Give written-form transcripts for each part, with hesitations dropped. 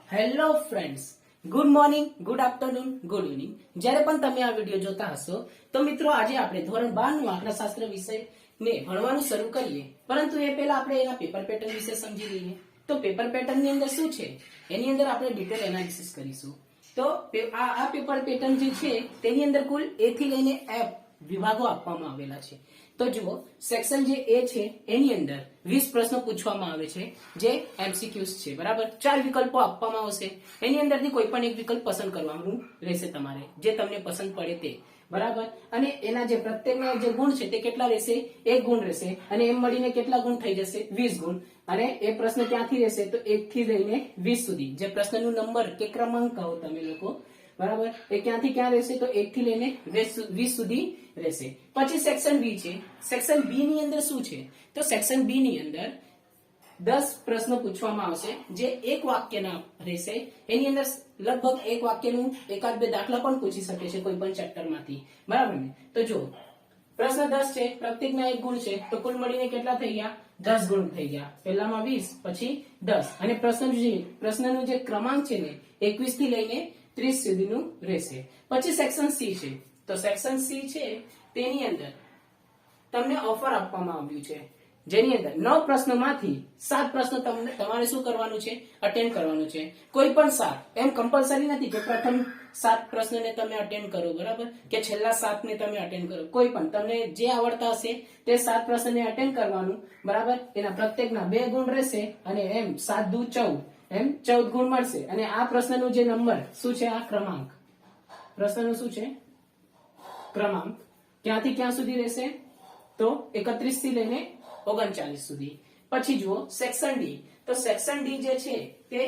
Hello friends, good morning, good afternoon, good evening. જ્યારે પણ તમે આ વિડીયો જોતા હશો તો મિત્રો આજે આપણે ધોરણ 12 નું આંકડાશાસ્ત્ર વિષયને ભણવાનું શરૂ કરીએ. પરંતુ એ પહેલા આપણે એના પેપર પેટર્ન વિશે સમજી લઈએ. તો પેપર પેટર્ન ની અંદર શું છે એની અંદર આપણે ડિટેલ એનાલિસિસ કરીશું. તો આ પેપર પેટર્ન જે છે તેની અંદર કુલ A થી લઈને F વિભાગો આપવામાં આવેલા છે. તો જુઓ, સેક્શન જે A છે એની અંદર 20 પ્રશ્નો પૂછવામાં આવે છે જે MCQs છે. બરાબર, 4 વિકલ્પો આપવામાં આવશે. એની અંદરથી કોઈ પણ એક વિકલ્પ પસંદ કરવાનું રહેશે તમારે, જે તમને પસંદ પડે તે. બરાબર, અને એના જે પ્રત્યેકના જે ગુણ છે તે કેટલા રહેશે? 1 ગુણ રહેશે. અને એમ મળીને કેટલા ગુણ થઈ જશે? 20 ગુણ. અને એ પ્રશ્ન ક્યાંથી રહેશે? તો 1 થી લઈને 20 સુધી, જે પ્રશ્નનું નંબર કે ક્રમાંક કહો તમે લોકો. બરાબર, એ ક્યાંથી ક્યાં રહેશે? તો 1 થી લઈને 20 સુધી રહેશે. પછી સેક્શન B છે. સેક્શન B ની અંદર શું છે? તો સેક્શન B ની અંદર 10 પ્રશ્નો પૂછવામાં આવશે જે એક વાક્યના રહેશે. એની અંદર લગભગ એક વાક્યનું એકાદ બે દાખલા પણ પૂછી શકે છે કોઈ પણ ચેપ્ટરમાંથી. બરાબર ને? તો જો પ્રશ્ન 10 છે, પ્રત્યેકના 1 ગુણ છે, તો કુલ મળીને કેટલા થઈ ગયા? 10 ગુણ થઈ ગયા. પહેલામાં 20, પછી 10. અને પ્રશ્નનું જે ક્રમાંક છે ને 21 થી લઈને 30 સુધીનું રહેશે. પછી સેક્શન C છે. તો સેક્શન C છે તેની અંદર તમને ઓફર આપવામાં આવ્યું છે, જેની અંદર 9 પ્રશ્નોમાંથી 7 પ્રશ્નો તમારે શું કરવાનું છે? અટેન્ડ કરવાનું છે. કોઈ પણ 7, એમ કમ્પલસરી નથી કે પ્રથમ 7 પ્રશ્નોને તમે અટેન્ડ કરો, બરાબર, કે છેલ્લા 7 ને તમે અટેન્ડ કરો. કોઈ પણ તમને જે આવડતા હશે તે 7 પ્રશ્નોને અટેન્ડ કરવાનું. બરાબર, એના પ્રત્યેકના 2 ગુણ રહેશે. અને એમ 7 દુ 14, એમ 14 ગુણ મળશે. અને આ પ્રશ્નનું જે નંબર શું છે? આ ક્રમાંક. પ્રશ્નનું શું છે? ક્રમાંક. ક્યાંથી ક્યાં સુધી રહેશે? તો 31 થી લઈને 39 સુધી. પછી જુઓ સેક્શન D. તો સેક્શન D જે છે તે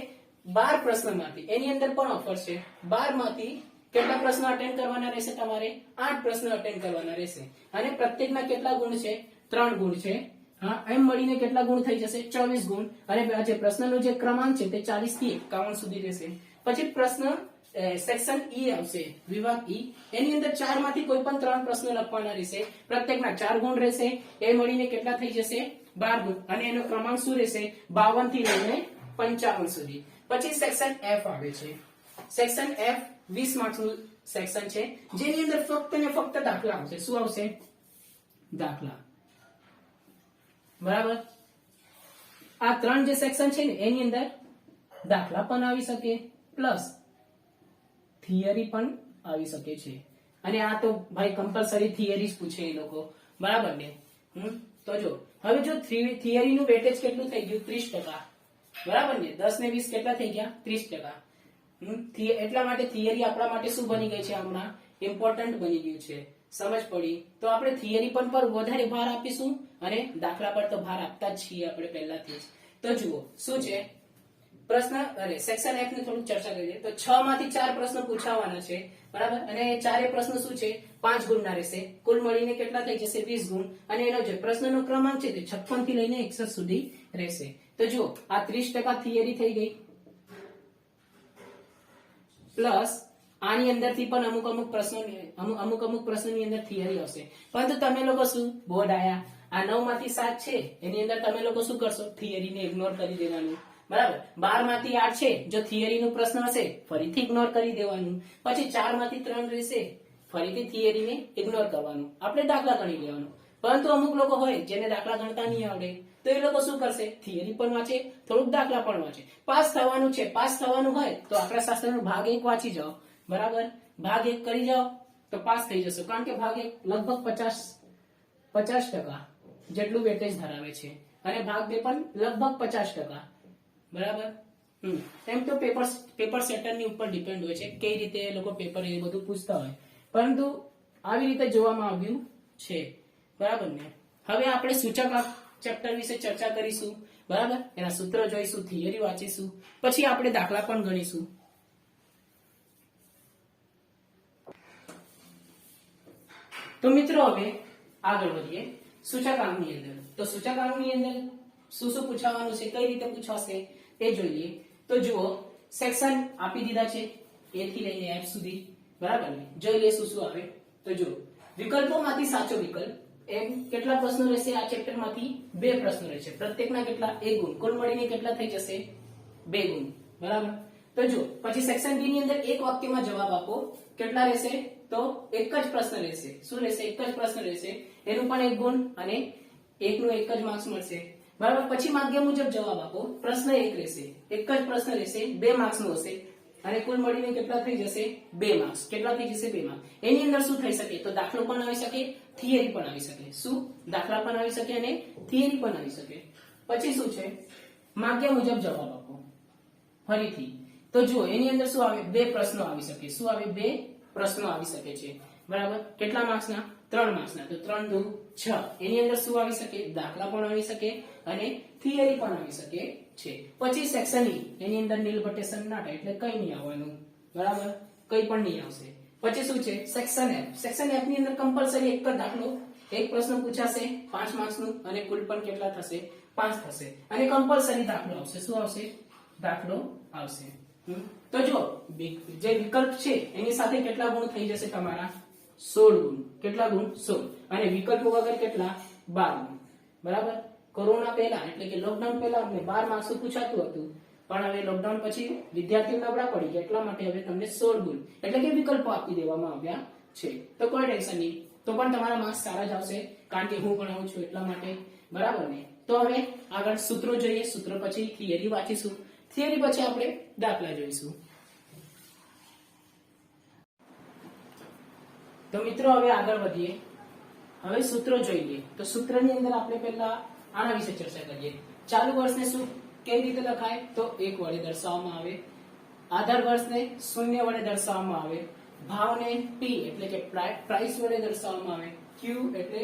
12 પ્રશ્નોમાંથી, એની અંદર પણ ઓફર છે, 12 માંથી કેટલા પ્રશ્નો અટેન્ડ કરવાના રહેશે? તમારે 8 પ્રશ્નો અટેન્ડ કરવાના રહેશે. અને પ્રત્યેકના કેટલા ગુણ છે? 3 ગુણ છે. હા, એમ મળીને કેટલા ગુણ થઈ જશે? 24 ગુણ. અને જે પ્રશ્નનો જે ક્રમાંક છે તે 40 થી 51 સુધી રહેશે. પછી પ્રશ્ન સેક્શન E આવશે, વિભાગ E. એની અંદર 4 માંથી કોઈ પણ 3 પ્રશ્નો લખવાના રહેશે. પ્રત્યેકના 4 ગુણ રહેશે. એ મળીને કેટલા થઈ જશે? 12 ગુણ. અને એનો ક્રમાંક શું રહેશે? 52 થી લઈને 55 સુધી. પછી સેક્શન F આવે છે. સેક્શન F 20 માર્ક્સનું સેક્શન છે, જેની અંદર ફક્ત ને ફક્ત દાખલા આવશે. શું આવશે? દાખલા. બરાબર, આ 3 જે સેક્શન છે ને એની અંદર દાખલા પણ આવી શકે, પ્લસ થિયરી પણ આવી શકે છે. અને આ તો ભાઈ કમ્પલસરી થિયરી જ પૂછે એ લોકો. બરાબર ને? તો જો હવે જો થિયરી નું વેટેજ કેટલું થઈ ગયું? 30%. બરાબર ને? 10 ને 20 કેટલા થઈ ગયા? 30%. એટલા માટે થિયરી આપણા માટે શું બની ગઈ છે? હમણાં ઇમ્પોર્ટન્ટ બની ગયું છે. સમજ પડી? તો આપણે થિયરી પર વધારે ભાર આપીશું અને દાખલા પર તો ભાર આપતા જ છીએ આપણે પહેલાથી જ. તો જુઓ શું છે પ્રશ્ન. સેક્શન F ની થોડું ચર્ચા કરીએ તો 6 માંથી 4 પ્રશ્નો પૂછાવાના છે. બરાબર, અને એ ચારે પ્રશ્નો શું છે? 5 ગુણના રહેશે. કુલ મળીને કેટલા થઈ જશે? 20 ગુણ. અને એનો જે પ્રશ્નનો ક્રમાંક છે તે 56 થી લઈને 61 સુધી રહેશે. તો જુઓ, આ 30% થિયરી થઈ ગઈ, પ્લસ આની અંદરથી પણ અમુક અમુક પ્રશ્નોની અંદર થિયરી આવશે. પરંતુ તમે લોકો શું બોર્ડ આયા, આ 9 માંથી 7 છે એની અંદર તમે લોકો શું કરશો? થિયરીને ઇગ્નોર કરી દેવાનું. બરાબર, 12 માંથી 8 છે, જો થિયરી નો પ્રશ્ન હશે ફરીથી ઇગ્નોર કરી દેવાનું. પછી 4 માંથી 3 રહેશે, ફરીથી થિયરીને ઇગ્નોર કરવાનું. આપણે દાખલા ગણી લેવાનું. પરંતુ અમુક લોકો હોય જેને દાખલા ગણતા નહીં આવડે, તો એ લોકો શું કરશે? થિયરી પણ વાંચે, થોડુંક દાખલા પણ વાંચે. પાસ થવાનું છે, પાસ થવાનું હોય તો આંકડા શાસ્ત્રનો ભાગ 1 વાંચી જાઓ. બરાબર, ભાગ 1 કરી જાઓ તો પાસ થઈ જશો. કારણ કે ભાગ 1 લગભગ 50% જેટલું વેટેજ ધરાવે છે. અને ભાગ 2 પણ લગભગ 50%. બરાબર. એમ તો પેપર સેટર ની ઉપર ડિપેન્ડ હોય છે કઈ રીતે એ લોકો પેપર એ બધું પૂછતા હોય, પરંતુ આવી રીતે જોવામાં આવ્યું છે. બરાબર ને? હવે આપણે સૂચકાંક ચેપ્ટર વિશે ચર્ચા કરીશું. બરાબર, એના સૂત્રો જોઈશું, થિયરી વાંચીશું, પછી આપણે દાખલા પણ ગણીશું. તો મિત્રો હવે આગળ વધીએ સૂચકાંકની અંદર. તો સૂચકાંકની અંદર શું શું પૂછવાનું છે, કઈ રીતે પૂછાશે એ જોઈએ. તો જુઓ, સેક્શન આપી દીધા છે A થી લઈને F સુધી. બરાબર ને? જોઈ લે શું શું આવે. તો જુઓ, વિકલ્પોમાંથી સાચો વિકલ્પ. એમ કેટલા પ્રશ્નો રહેશે? આ ચેપ્ટર માંથી 2 પ્રશ્નો રહેશે. પ્રત્યેકના કેટલા? 1 ગુણ. કુલ મળીને કેટલા થઈ જશે? 2 ગુણ. બરાબર. તો તો જો પછી સેક્શન બી ની અંદર એક વાક્યમાં જવાબ આપો. કેટલા રહેશે? તો એક જ પ્રશ્ન રહેશે. શું રહેશે? એક જ પ્રશ્ન રહેશે. એનું પણ 1 ગુણ અને એકનું 1 જ માર્ક્સ મળશે. બરાબર. પછી માગ્યા મુજબ જવાબ આપો. પ્રશ્ન 1 રહેશે, એક જ પ્રશ્ન રહેશે, 2 માર્ક્સ નો હશે અને કુલ મળીને કેટલા થઈ જશે? 2 માર્ક્સ. કેટલા થઈ જશે? 2 માર્ક્સ. એની અંદર શું થઈ શકે? તો દાખલો પણ આવી શકે, થિયરી પણ આવી શકે. શું? દાખલા પણ આવી શકે અને થિયરી પણ આવી શકે. પછી શું છે? માગ્યા મુજબ જવાબ આપો. ફરીથી તો જો એની અંદર શું આવે? 2 પ્રશ્નો આવી શકે. શું આવે? 2 પ્રશ્નો આવી શકે છે. બરાબર. કેટલા માર્ક્સના? 3 માર્ક્સના. તો 3 દુ 6. એની અંદર શું આવી શકે? દાખલા પણ આવી શકે અને થિયરી પણ આવી શકે છે. પછી સેક્શન ઈ, એની અંદર નીલ ભટ્ટે સન્નાટા એટલે કઈ નહીં આવવાનું. બરાબર. કઈ પણ નહીં આવશે. પછી શું છે? Section F. સેક્શન એફ ની અંદર કમ્પલસરી એક જ દાખલો, એક પ્રશ્ન પૂછાશે 5 માર્ક્સનું અને કુલ પણ કેટલા થશે? 5 થશે અને કમ્પલસરી દાખલો આવશે. શું આવશે? દાખલો આવશે. તો જો જે વિકલ્પ છે એની સાથે કેટલા ગુણ થઈ જશે તમારા? 16 ગુણ. કેટલા ગુણ? 16. અને વિકલ્પો વગર કેટલા? 12 ગુણ. બરાબર. કોરોના પહેલા એટલે કે લોકડાઉન પહેલા અમને 12 માર્ક્સ પૂછાતું હતું, પણ હવે લોકડાઉન પછી વિદ્યાર્થીઓ નબળા પડી ગયા, એટલા માટે હવે તમને 16 ગુણ એટલે કે વિકલ્પો આપી દેવામાં આવ્યા છે. તો કોઈ ટેન્શન નહીં, તો પણ તમારા માર્ક્સ સારા જ આવશે, કારણ કે હું ભણાવું છું એટલા માટે. બરાબર ને? તો હવે આગળ સૂત્રો જોઈએ. સૂત્રો પછી થિયરી વાંચીશું. થિયરી પછી આપણે દાખલા જોઈશું. તો મિત્રો હવે આગળ વધીએ. હવે સૂત્રો જોઈએ. તો સૂત્રની અંદર આપણે પહેલા આના વિશે ચર્ચા કરીએ. ચાલુ વર્ષને શું કેવી રીતે લખાય? તો 1 વડે દર્શાવવામાં આવે. આધાર વર્ષને 0 વડે દર્શાવવામાં આવે. ભાવને P એટલે કે પ્રાઇસ વડે દર્શાવવામાં આવે. Q એટલે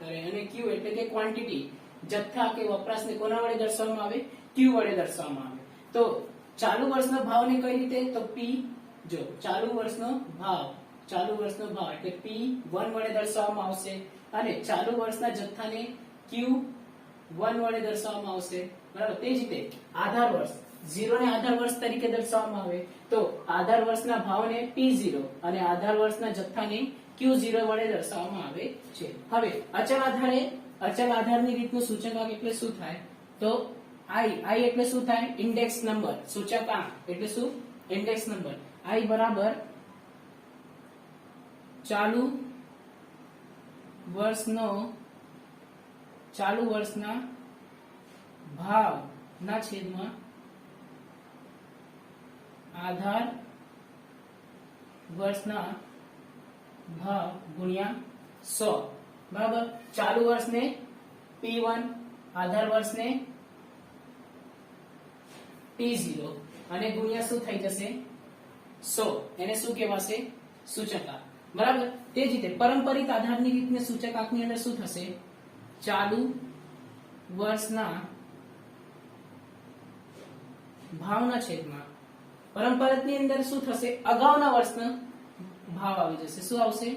અને Q એટલે કે ક્વોન્ટિટી, જથ્થા કે વપરાશને કોના વડે દર્શાવવામાં આવે? Q વડે દર્શાવવામાં આવે. તો ચાલુ વર્ષના ભાવને કઈ રીતે? તો P. જો ચાલુ વર્ષનો ભાવ એટલે P1 વડે દર્શાવવામાં આવશે અને ચાલુ વર્ષના જથ્થાને Q1 વડે દર્શાવવામાં આવશે. બરાબર. તે જ રીતે આધાર વર્ષ 0 ને આધાર વર્ષ તરીકે દર્શાવવામાં આવે. તો આધાર વર્ષના ભાવને P0 અને આધાર વર્ષના જથ્થાને Q0 વડે દર્શાવવામાં આવે છે. હવે અચલ આધારની રીતનું સૂચકાંક એટલે શું થાય? તો I એટલે શું થાય? Index number. સૂચકાંક એટલે શું? Index number. I બરાબર ચાલુ વર્ષના ભાવના છેદમાં આધાર વર્ષના ભાવ ગુણ્યા 100. બરાબર. ચાલુ વર્ષને P1, આધાર વર્ષને P0 અને ગુણ્યા શું થઈ જશે? 100. એને શું કહેવાશે? સૂચકાંક. બરાબર. તે જ રીતે પરંપરિત આધારની રીતને સૂચકાંકની અંદર શું થશે? ચાલુ વર્ષના ભાવના છેદમાં પરંપરિતની અંદર શું થશે? અગાઉના વર્ષનો ભાવ આવી જશે. શું આવશે?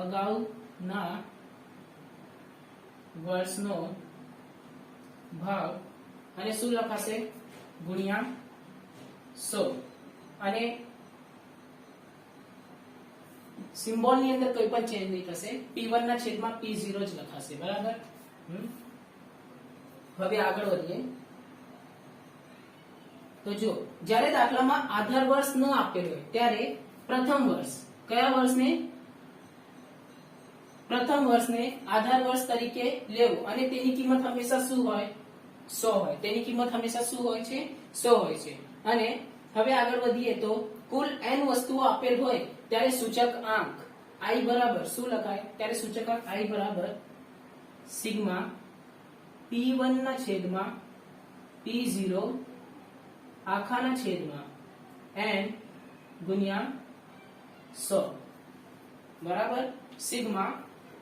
અગાઉના વર્ષનો ભાવ અને શું લખાશે? ગુણ્યા 100. અને સિમ્બોલ ની અંદર કોઈ પણ ચેન્જ નહીં થશે. P1 ના છેદમાં P0 જ લખાશે. બરાબર. હવે આગળ વધીએ. તો જો જ્યારે દાખલામાં આધાર વર્ષ ન આપેલ હોય ત્યારે પ્રથમ વર્ષ, કયા વર્ષને? પ્રથમ વર્ષને આધાર વર્ષ તરીકે લેવું અને તેની કિંમત હંમેશા શું હોય? 100 હોય. તેની કિંમત હંમેશા શું હોય છે? 100 હોય છે. અને હવે આગળ વધીએ તો કુલ n વસ્તુઓ આપેલ હોય ત્યારે સૂચકાંક I બરાબર શું લખાય? ત્યારે સૂચકાંક I બરાબર સિગ્મા P1 ના છેદમાં P0 આખાના છેદમાં n ગુણ્યા 100. બરાબર. સિગ્મા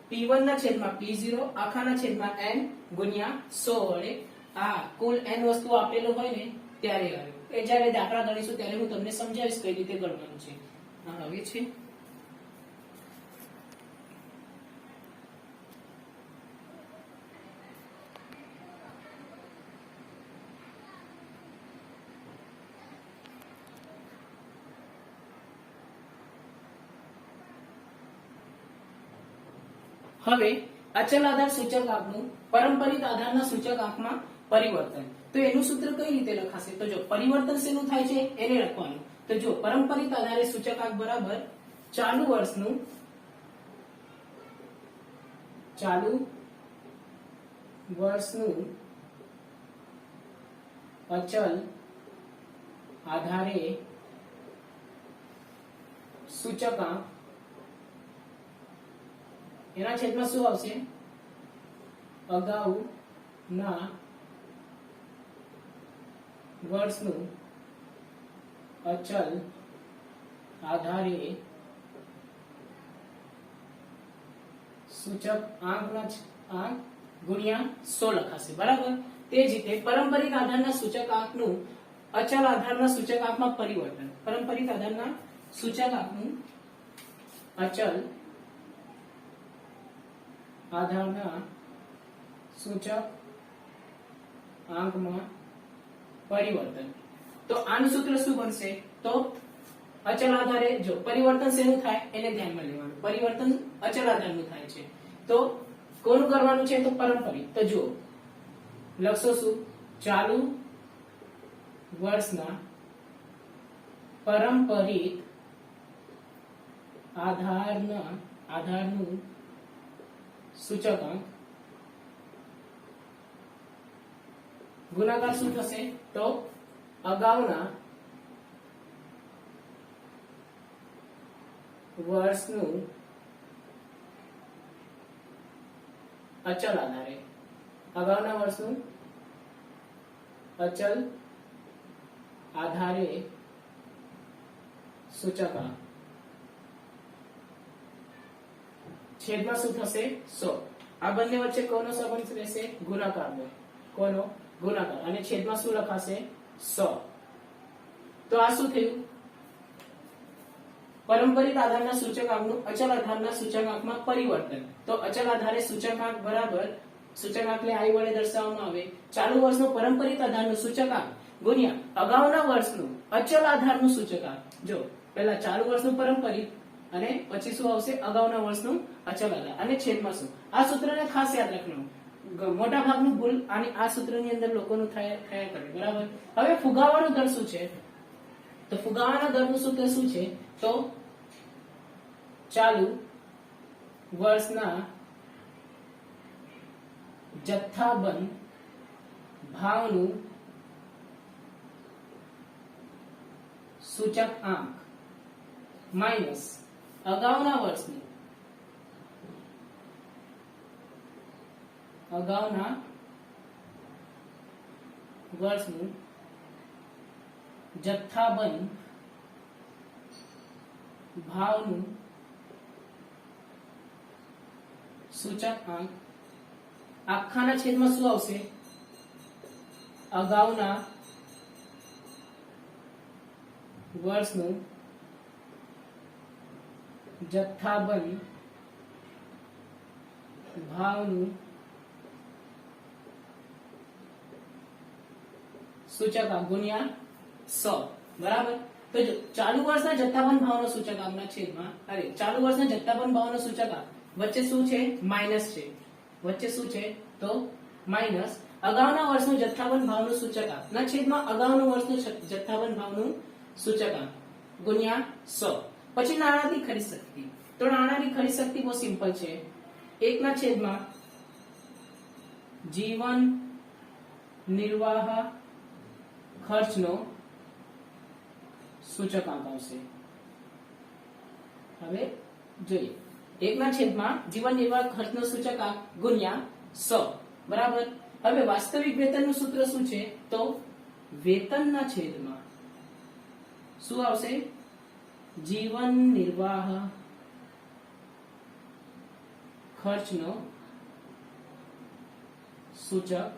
P1 ના છેદમાં P0 આખાના છેદમાં n ગુણ્યા 100 વડે આ કુલ n વસ્તુ આપેલો હોય ને ત્યારે આવે. એ જ્યારે દાખલા ગણીશું ત્યારે હું તમને સમજાવીશ કઈ રીતે ગણવાનું છે. હવે છે હવે અચલ આધાર સૂચકાંકનું પરંપરિત આધારના સૂચકાંકમાં પરિવર્તન. તો એનું સૂત્ર કઈ રીતે લખાશે? તો જો પરિવર્તન શેનું થાય છે એને લખવાનું. તો જો પરંપરિત આધારે સૂચકાંક બરાબર ચાલુ વર્ષનું અચલ આધારે સૂચકાંક એના છેદમાં શું આવશે? અગાઉના વર્ષનું અચલ આધારે સૂચક આંક ગુણ્યા 100 લખાશે. બરાબર. તે જ રીતે પરંપરિત આધારના સૂચકાંકનું અચલ આધારના સૂચકાંકમાં પરિવર્તન. પરંપરિત આધારના સૂચકાંકનું અચલ આધારના સૂચકાંકમાં પરિવર્તન. તો આનું સૂત્ર શું બનશે? તો અચલ આધારે જો પરિવર્તન શેનું થાય એને ધ્યાનમાં લેવાનું. પરિવર્તન અચલ આધારનું થાય છે. તો કોનું કરવાનું છે? તો પરંપરિત. તો જુઓ લખશો શું? ચાલુ વર્ષના પરંપરિત આધારનું સૂચકાંક ગુણાકાર શું થશે? તો અગાઉના વર્ષનું અચલ આધારે સૂચકાંક છેદમાં શું થશે? 100. આ બંને વચ્ચે કોનો સંબંધ રહેશે? ગુણાકારનો. કોનો? ગુણાકાર. અને છેદમાં શું લખાશે? 100. તો આ શું થયું? પરંપરિત આધારના સૂચકાંકનું અચલ આધારના સૂચકાંકમાં પરિવર્તન. તો અચલ આધારે સૂચકાંક બરાબર સૂચકાંકને i વડે દર્શાવવામાં આવે. ચાલુ વર્ષનું પરંપરિત આધારનું સૂચકાંક ગુણ્યા અગાઉના વર્ષનું અચલ આધારનું સૂચકાંક. જો પહેલા ચાલુ વર્ષનું પરંપરિત અને પછી શું આવશે? અગાઉના વર્ષનું અચલ આધાર અને છેદમાં શું. આ સૂત્રને ખાસ યાદ રાખવાનું. મોટા ભાગનું ભૂલ અને આ સૂત્રની અંદર લોકોનું થયા કરે. બરાબર. હવે ફુગાવાનો દર શું છે? તો ફુગાવાના દરનું સૂત્ર શું છે? તો ચાલુ વર્ષના જથ્થાબંધ ભાવનું સૂચકાંક માઇનસ અગાઉના વર્ષનું જથ્થાબંધ ભાવનું સૂચકાંક આખાના છેદમાં શું આવશે? અગાઉના વર્ષનું જથ્થાબંધ ભાવનું સૂચકાંક ગુણ્યા 100. બરાબર. તો જો ચાલુ વર્ષના જથ્થાબંધ ભાવનો સૂચકાંકના છેદમાં ચાલુ વર્ષના જથ્થાબંધ ભાવનો સૂચકાંક વચ્ચે શું છે? માઇનસ છે. વચ્ચે શું છે? તો માઇનસ અગાઉના વર્ષનું જથ્થાબંધ ભાવનું સૂચકાંક ના છેદમાં અગાઉનું વર્ષનું જથ્થાબંધ ભાવનું સૂચકાંક ગુણ્યા 100. પછી નાણાંની ખરીદ શક્તિ. તો નાણાંની ખરીદ શક્તિ બહુ સિમ્પલ છે. 1 ના છેદમાં જીવન નિર્વાહ ખર્ચનો સૂચકાંક આવશે. હવે જોઈએ 1 ના છેદમાં જીવન નિર્વાહ ખર્ચનો સૂચકાંક ગુણ્યા 100. બરાબર. હવે વાસ્તવિક વેતનનું સૂત્ર શું છે? તો વેતનના છેદમાં શું આવશે? જીવન નિર્વાહ ખર્ચનો સૂચકાંક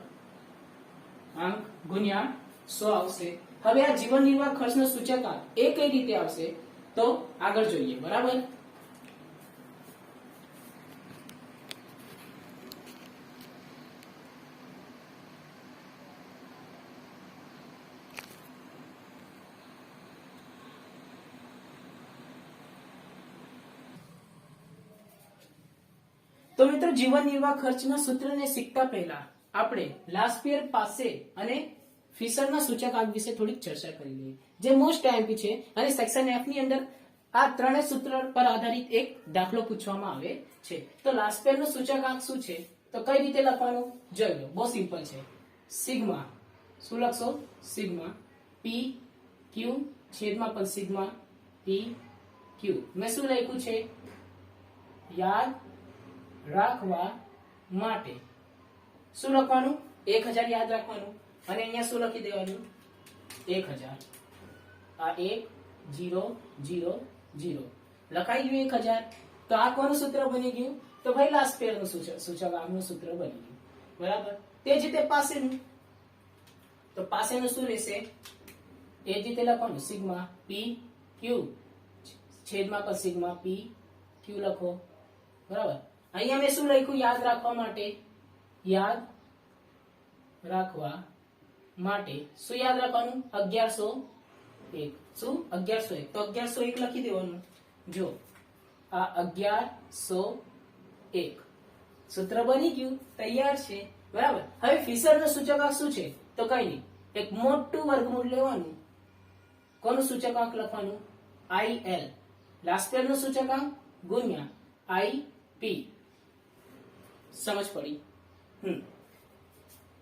ગુણ્યા 100 આવશે. હવે આ જીવન નિર્વાહ ખર્ચનો સૂચકાંક એ કઈ રીતે આવશે? તો આગળ જોઈએ. બરાબર. તો મિત્રો જીવન નિર્વાહ ખર્ચના સૂત્રને શીખતા પહેલા આપણે લાસ્પિયર પાસે અને ફિશરના સૂચકાંક વિશે થોડીક ચર્ચા કરી લઈએ, જે મોસ્ટ આઈએમપી છે અને સેક્શન એફ ની અંદર આ ત્રણેય સૂત્ર પર આધારિત એક દાખલો પૂછવામાં આવે છે. તો લાસ્પિયરનો સૂચકાંક શું છે, તો કઈ રીતે લખવાનું જોઈ લો. બહુ સિમ્પલ છે. સિગ્મા શું લખશો? સિગ્મા પી ક્યુ છેદમાં પણ સિગ્મા પી ક્યુ. મેં શું લખ્યું છે? યાદ રાખવા માટે શું લખવાનું? 1000 યાદ રાખવાનું અને અહીંયા શું લખી દેવાનું? 1000. આ 1 0 0 0 લખાઈ ગયું 1000. તો આ કોનું સૂત્ર બની ગયું? તો ભાઈ લાસ્પિયરનું સૂચકાંકનું સૂત્ર બની ગયું. બરાબર. તે જ રીતે પાસેનું, તો પાસેનું શું રહેશે? એ જ રીતે લખવાનું સિગ્મા પી ક્યુ છેદમાં પણ સિગ્મા પી ક્યુ લખો. બરાબર. અહીંયા મેં શું લખ્યું? યાદ રાખવા માટે. યાદ રાખવા માટે શું યાદ રાખવાનું? 1101. શું? 1101. તો 1101 લખી દેવાનું. જો આ 1101 સૂત્ર બની ગયું, તૈયાર છે. બરાબર. હવે ફિશરનો સૂચકાંક શું છે? તો કઈ નહીં, એક મોટું વર્ગમૂળ લેવાનું. કોનું સૂચકાંક લખવાનું? IL. લાસ્પિયરનો સૂચકાંક ગુણ્યા IP. સમજ પડી?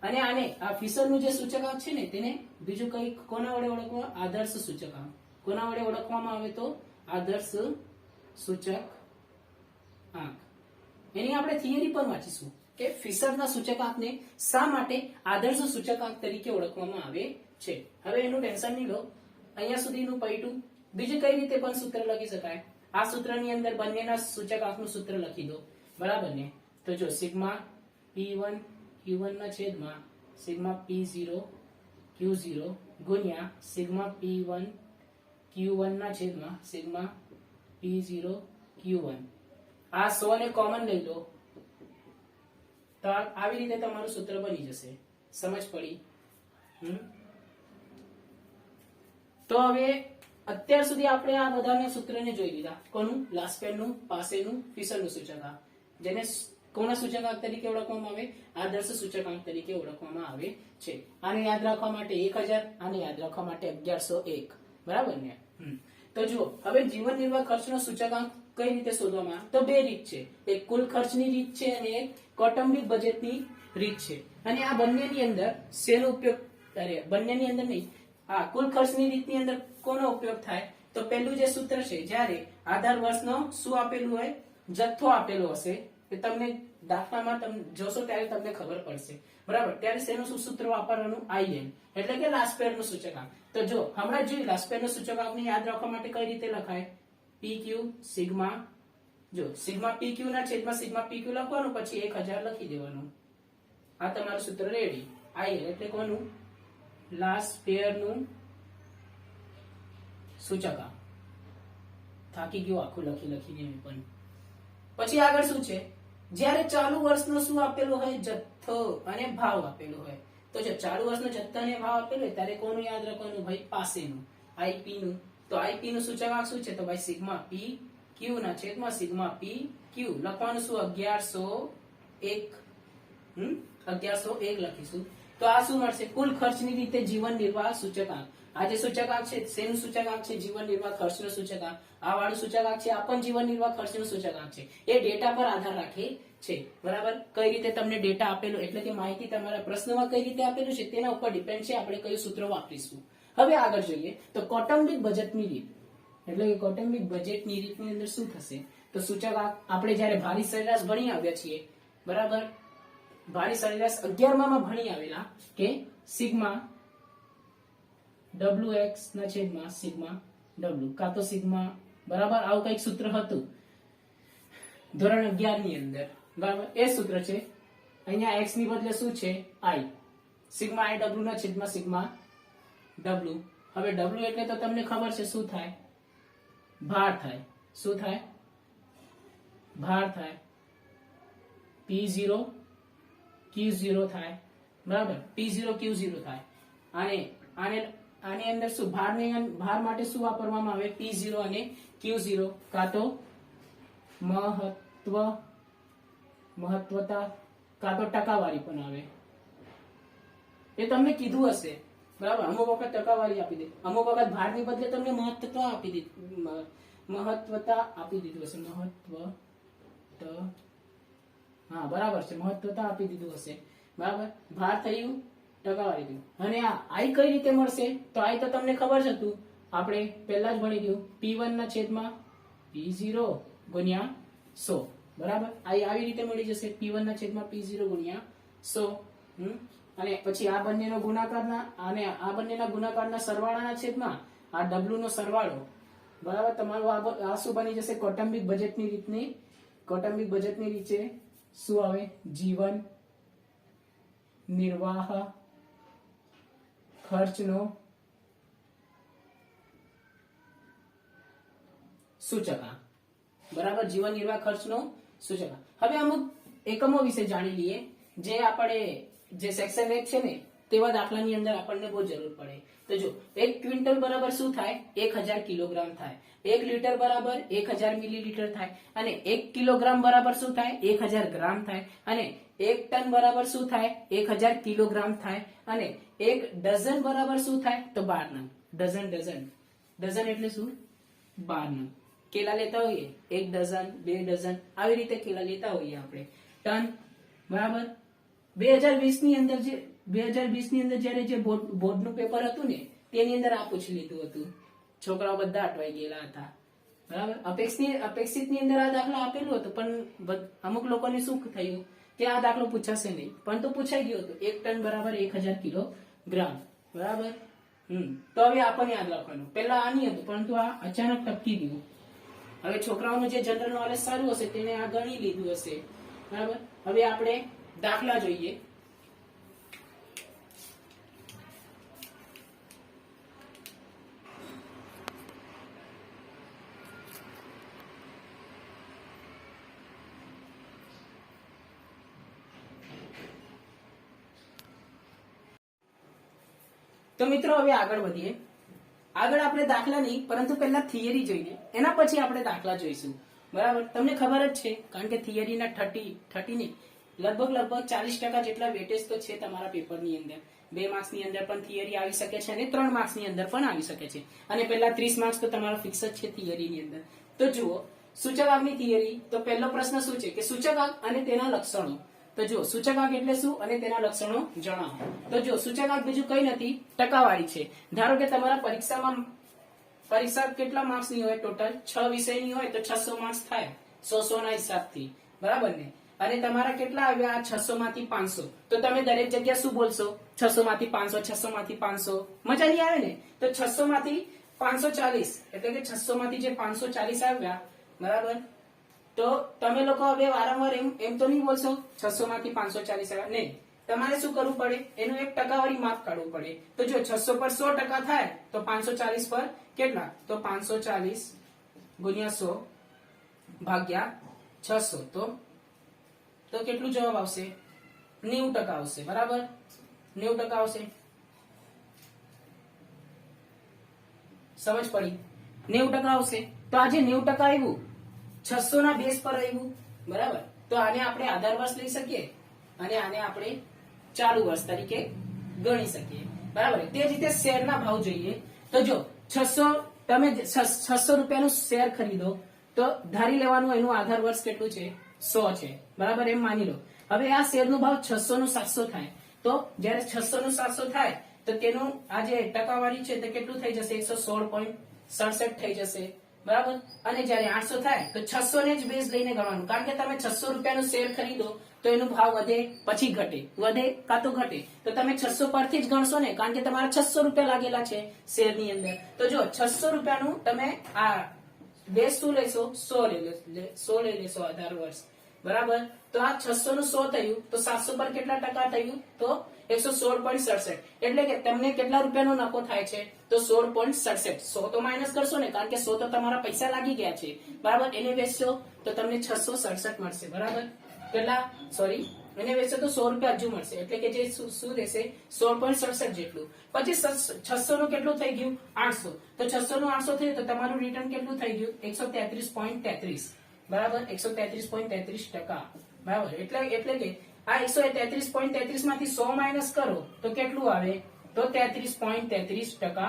અને આને આ ફિશરનું જે સૂચકાંક છે ને તેને બીજું કઈ કોના વડે ઓળખવા? આદર્શ સૂચકાંક. કોના વડે ઓળખવામાં આવે? તો આદર્શ સૂચકાંક. એની આપણે થિયરી પણ વાંચીશું કે ફિશરના સૂચકાંકને શા માટે આદર્શ સૂચકાંક તરીકે ઓળખવામાં આવે છે. હવે એનું ટેન્શન નહીં લો, અહીંયા સુધીનું પૈટું. બીજું કઈ રીતે પણ સૂત્ર લખી શકાય? આ સૂત્રની અંદર બંનેના સૂચકાંકનું સૂત્ર લખી દો. બરાબર ને? તો જો સિગ્મા P1 Q1 ના છેદમાં સિગ્મા P0 Q0 ગુણ્યા સિગ્મા P1 Q1 ના છેદમાં સિગ્મા P0 Q1. આ 100 ને કોમન લઈ લો તો આવી રીતે તમારું સૂત્ર બની જશે. સમજ પડી? તો હવે અત્યાર સુધી આપણે આ બધાના સૂત્રને જોઈ લીધા. કોનું? લાસ્પિયરનું, પાસેનું, ફિશરનું સૂચકાંક, જેને કોના સૂચકાંક તરીકે ઓળખવામાં આવે? આદર્શ સૂચકાંક તરીકે ઓળખવામાં આવે છે. આને યાદ રાખવા માટે 1000, આને યાદ રાખવા માટે 1101. બરાબર ને? તો જુઓ, હવે જીવન નિર્વાહ ખર્ચનો સૂચકાંક કઈ રીતે શોધવામાં આવે? તો બે રીત છે. એક કુલ ખર્ચની રીત છે અને એક કૌટુંબિક બજેટની રીત છે. અને આ બંનેની અંદર શેનો ઉપયોગ? બંનેની અંદર નહીં, આ કુલ ખર્ચની રીતની અંદર કોનો ઉપયોગ થાય? તો પહેલું જે સૂત્ર છે, જ્યારે આધાર વર્ષનો શું આપેલું હોય? જથ્થો આપેલો હશે. તમને દાખલામાં તમે જોશો ત્યારે તમને ખબર પડશે. બરાબર. ત્યારે શેનું સૂત્ર વાપરવાનું? IL, એટલે કે લાસ્પિયરનું સૂચકાંક. તો જો હમણાં જોઈ, લાસ્પિયરનું સૂચકાંકને યાદ રાખવા માટે કઈ રીતે લખાય? PQ સિગ્મા, જો સિગ્મા PQ ના છેદમાં સિગ્મા PQ લખવાનું, પછી 1000 લખી દેવાનું. આ તમારું સૂત્ર રેડી. IL એટલે કોનું? લાસ્પિયરનું સૂચકાંક. થાકી ગયો આખું લખીને પણ. પછી આગળ શું છે? જ્યારે ચાલુ વર્ષનો શું આપેલો હોય? જથ્થો અને ભાવ આપેલો હોય. તો જો ચાલુ વર્ષનો જથ્થો અને ભાવ આપેલો હોય ત્યારે કોનું યાદ રાખવાનું? ભાઈ પાસેનું, IP નું. તો IP નું સૂચકાંક શું છે? તો ભાઈ સિગ્મા P Q ના છેદમાં સિગ્મા P Q. લખવાનું શું? 1101. 1101 લખીશું. તો આ શું મળશે? કુલ ખર્ચની રીતે જીવન નિર્વાહ સૂચકાંક. આ જે સૂચકાંક છે શેનું સૂચકાંક છે? જીવન નિર્વાહ ખર્ચનો સૂચકાંક. આ વાળું સૂચકાંક છે આ પણ જીવન નિર્વાહ ખર્ચનો સૂચકાંક છે. એ ડેટા પર આધાર રાખે છે. બરાબર. કઈ રીતે તમને ડેટા આપેલો, એટલે કે માહિતી તમારા પ્રશ્નમાં કઈ રીતે આપેલું છે તેના ઉપર ડિપેન્ડ છે આપણે કયું સૂત્ર વાપરીશું. હવે આગળ જોઈએ તો કૌટુંબિક બજેટની રીત, એટલે કે કૌટુંબિક બજેટની રીતની અંદર શું થશે? તો સૂચકાંક આપણે જ્યારે ભારી સરેરાશ ભણી આવ્યા છીએ, બરાબર, ભારી સરેરાશ 11માં ભણી આવેલા કે સિગ્મા WX ના છેદમાં સિગ્મા W, કાં તો સિગ્મા, બરાબર, આવું કઈક સૂત્ર હતું ધોરણ 11 ની અંદર. બરાબર. એ સૂત્ર છે. અહીંયા x ની બદલે શું છે? I. સિગ્મા I W ના છેદમાં સિગ્મા W. હવે W એટલે તો તમને ખબર છે શું થાય? ભાર થાય. શું થાય? ભાર થાય. P0 Q0 થાય. બરાબર. P0 Q0 થાય. આની અંદર શું ભાર માટે શું વાપરવામાં આવે? P0 અને Q0, કાં તો મહત્વ મહત્વતા કાં તો ટકાવારી પણ આવે, એ તમને કીધું હશે બરાબર. અમુક વખત ટકાવારી આપી દે, અમુક વખત ભારની બદલે તમને મહત્વતા આપી દીધી, મહત્વતા આપી દીધું હશે, હા બરાબર છે, મહત્વતા આપી દીધું હશે બરાબર. ભાર થયું, ટકાવારી થયું. અને આ આઈ કઈ રીતે મળશે? તો આઈ તો તમને ખબર જ હતું, આપણે પહેલા જ ભણી ગયું, P1 ના છેદમાં P0 ગુણ્યા 100 બરાબર. આઈ આવી રીતે મળી જશે, P1 ના છેદમાં P0 ગુણ્યા 100. અને પછી આ બંનેનો ગુણાકારના અને આ બંનેના ગુણાકારના સરવાળાના છેદમાં આ W નો સરવાળો બરાબર. તમારું આ શું બની જશે? કૌટુંબિક બજેટની રીતની, કૌટુંબિક બજેટની રીતે શું આવે? જીવન નિર્વાહ ખર્ચનો સૂચકાંક બરાબર. જીવન નિર્વાહ ખર્ચનો સૂચકાંક. હવે અમુક એકમો વિશે જાણી લઈએ, જે આપણે જે સેક્શન 1 છે ને તેવા દાખલાની અંદર આપણને બહુ જરૂર પડે. તો જો 1 ક્વિન્ટલ બરાબર શું થાય? 1000 કિલોગ્રામ થાય. 1 લીટર બરાબર 1000 મિલીલીટર થાય. અને 1 કિલોગ્રામ બરાબર શું થાય? 1000 ગ્રામ થાય. અને 1 ટન બરાબર શું થાય? 1000 કિલોગ્રામ થાય. અને 1 ડઝન બરાબર શું થાય? તો 12 નંગ. ડઝન ડઝન એટલે શું? 12 નંગ. કેલા લેતા હોઈએ 1 ડઝન 2 ડઝન આવી રીતે કેલા લેતા હોઈએ આપણે. ટન બરાબર. 2020 ની અંદર જયારે જે બોર્ડનું પેપર હતું ને તેની અંદર આ પૂછી લીધું હતું. છોકરાઓ બધા અટવાઈ ગયેલા હતા બરાબર. અપેક્ષિત ની અંદર આ દાખલો આપેલું હતું, પણ અમુક લોકોને શું થયું કે આ દાખલો પૂછાશે નહીં, પણ તો પૂછાઈ ગયો હતો. 1 ટન બરાબર 1000 કિલોગ્રામ બરાબર. તો હવે આપણને યાદ રાખવાનું. પહેલા આ નહીં હતું, પરંતુ આ અચાનક ટપકી ગયું. હવે છોકરાઓનું જે જનરલ નોલેજ સારું હશે તેને આ ગણી લીધું હશે બરાબર. હવે આપણે દાખલા જોઈએ. તો મિત્રો હવે આગળ વધીએ. આગળ આપણે દાખલા નહીં, પરંતુ પહેલા થિયરી જોઈએ, એના પછી આપણે દાખલા જોઈશું બરાબર. તમને ખબર જ છે, કારણ કે થિયરીના 30 ને લગભગ 40% જેટલા વેટેજ તો છે તમારા પેપરની અંદર. 2 માર્ક્સની અંદર પણ થિયરી આવી શકે છે અને 3 માર્ક્સની અંદર પણ આવી શકે છે. અને પહેલા 30 માર્ક્સ તો તમારા ફિક્સ જ છે થિયરીની અંદર. તો જુઓ, સૂચકાંકની થિયરી. તો પહેલો પ્રશ્ન શું છે કે સૂચકાંક અને તેના લક્ષણો. તો જો સૂચકાંક એટલે શું અને તેના લક્ષણો જણાવો. તો જો સૂચકાંક બીજું કઈ નથી, ટકાવારી છે. ધારો કે તમારા પરીક્ષા કેટલા માર્ક્સની હોય? ટોટલ 6 વિષયની હોય તો 600 માર્ક્સ થાય 100 ના હિસાબથી બરાબર ને. અને તમારા કેટલા આવ્યા? 600 માંથી 500. તો તમે દરેક જગ્યા શું બોલશો? 600 માંથી 500, 600 માંથી 500. મજા નહીં આવે ને? તો 600 માંથી 540 એટલે કે 600 માંથી જે 540 આવ્યા બરાબર. તો તમે લોકો હવે વારંવાર એમ તો નહીં બોલશો 600 માંથી 540 આવ્યા નહીં. તમારે શું કરવું પડે? એનું એક ટકાવારી માપ કાઢવું પડે. તો જો 600 પર 100% થાય તો 540 પર કેટલા? તો 540 ગુણ્યા 100 ભાગ્યા 600. તો કેટલું જવાબ આવશે? 90% આવશે બરાબર. 90% આવશે. સમજ પડી? 90% આવશે. તો આજે 90% આવ્યું 600 ના બેઝ પર આવ્યું બરાબર. તો આને આપણે આધાર વર્ષ લઈ શકીએ અને આને આપણે ચાલુ વર્ષ તરીકે ગણી શકીએ બરાબર. તે જ રીતે શેરના ભાવ જોઈએ. તો જો 600 રૂપિયાનું શેર ખરીદો તો ધારી લેવાનું એનું આધાર વર્ષ કેટલું છે? 100 છે બરાબર. એમ માની લો. હવે આ શેરનો ભાવ 600 નું 700 થાય. તો જયારે 600 નું 700 થાય તો તેનું આ જે ટકાવારી છે તે કેટલું થઈ જશે? 116.67 થઈ જશે બરાબર. અને જયારે 800 થાય તો 600 ને જ બેઝ લઈને ગણવાનું, કારણ કે તમે 600 રૂપિયાનું શેર ખરીદો તો એનો ભાવ વધે પછી ઘટે, વધે કાં તો ઘટે. તો તમે 600 પરથી જ ગણશો ને, કારણ કે તમારા 600 રૂપિયા લાગેલા છે શેરની અંદર. તો જો 600 રૂપિયાનું તમે આ બેઝ શું લેશો? 100 લઈ લેશો આધાર વર્ષ બરાબર. તો આ 600 નું 100 થયું તો 700 પર કેટલા ટકા થયું? તો 116.67. એટલે કે તમને કેટલા રૂપિયાનો નફો થાય છે? તો 16.67. 100 તો માઇનસ કરશો ને, કારણ કે 100 તો તમારા પૈસા લાગી ગયા છે બરાબર. એને વેચશો તો તમને 667 મળશે બરાબર. કેટલા? સોરી, એને વેચશો તો 100 રૂપિયા હજુ મળશે. એટલે કે જે શું રહેશે? 16.67 જેટલું. પછી 600 નું કેટલું થઈ ગયું? 800. તો 600 નું 800 થયું તો તમારું રિટર્ન કેટલું થઈ ગયું? 133.33 બરાબર. 133.33% બરાબર, એટલે કે આ 133.33 માંથી 100 માઇનસ કરો તો કેટલું આવે? તો 33.33%